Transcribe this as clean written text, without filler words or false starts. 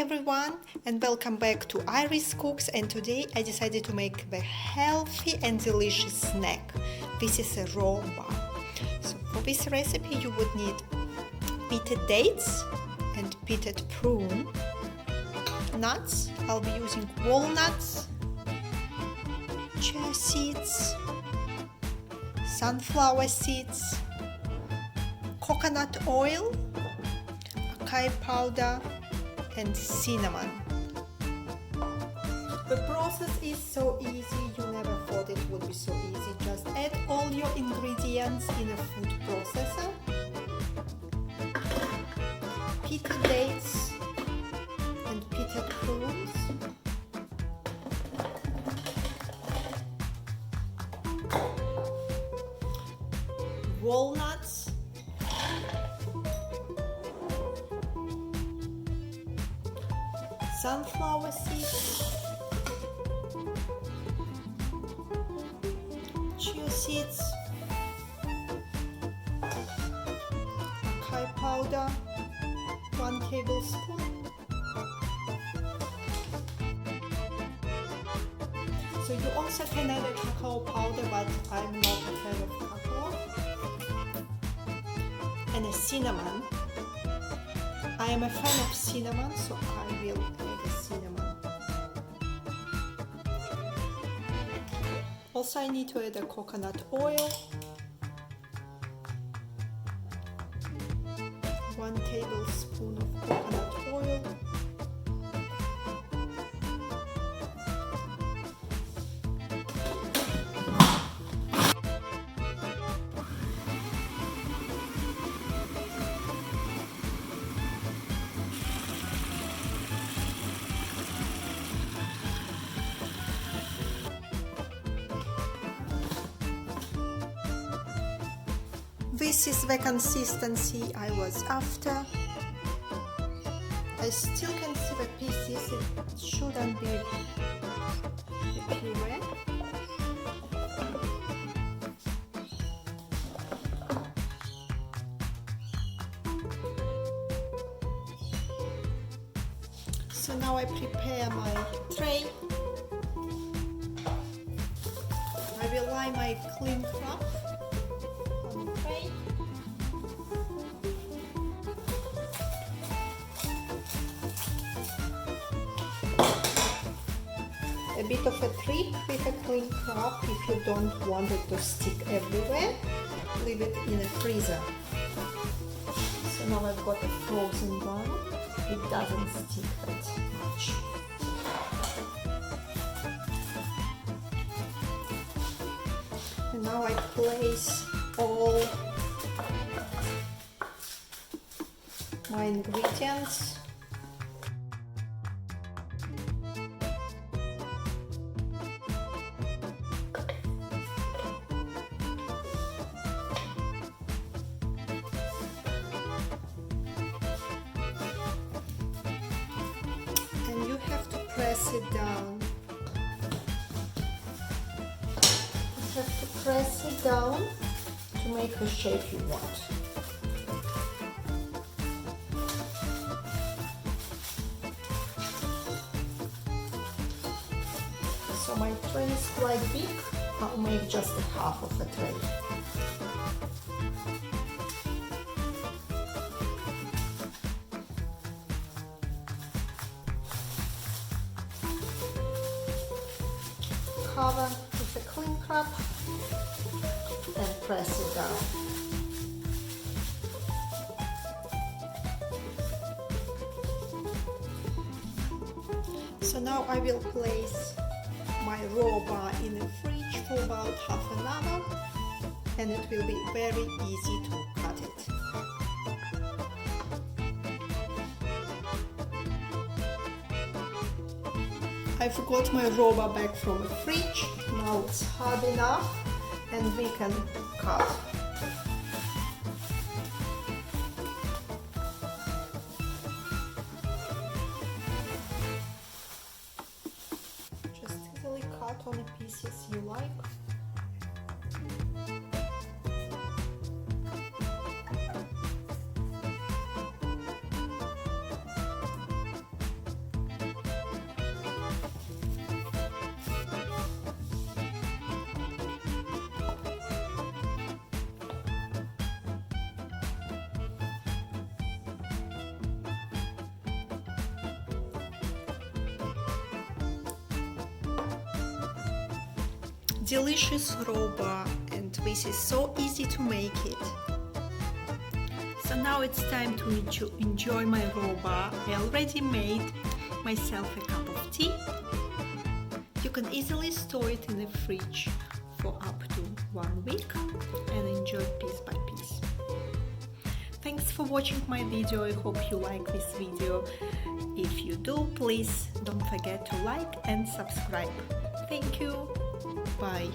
everyone and welcome back to Iris Cooks, and today I decided to make the healthy and delicious snack. This is a raw bar. So for this recipe you would need pitted dates and pitted prune nuts. I'll be using walnuts, chia seeds, sunflower seeds, coconut oil, acai powder and cinnamon. The process is so easy, you never thought it would be so easy. Just add all your ingredients in a food processor. Pitted dates and pitted prunes. Walnuts. Sunflower seeds, chia seeds, acai powder, 1 tablespoon. So you also can add a cacao powder, but I'm not a fan of cacao. And a cinnamon. I am a fan of cinnamon, so I will add a cinnamon. Also, I need to add a coconut oil, 1 tablespoon of coconut oil, This is the consistency I was after. I still can see the pieces, it shouldn't be puree. So now I prepare my tray. I will lie my cling wrap on the tray. A bit of a trick with a cling wrap: if you don't want it to stick everywhere, leave it in a freezer. So now I've got a frozen one, it doesn't stick that much. And now I place all my ingredients. And you have to press it down. You have to press it down to make the shape you want. So my tray is quite big. I'll make just a half of a tray. Cover with a cling wrap and press it down. So now I will place my raw bar in the fridge for about half an hour, and it will be very easy to cut it. I've got my raw bar back from the fridge. Now it's hard enough and we can cut. Just easily cut on the pieces you like. delicious raw bar, and this is so easy to make it. So now it's time to enjoy my raw bar. I already made myself a cup of tea. You can easily store it in the fridge for up to 1 week and enjoy piece by piece. Thanks for watching my video. I hope you like this video. If you do, please don't forget to like and subscribe. Thank you. Bye.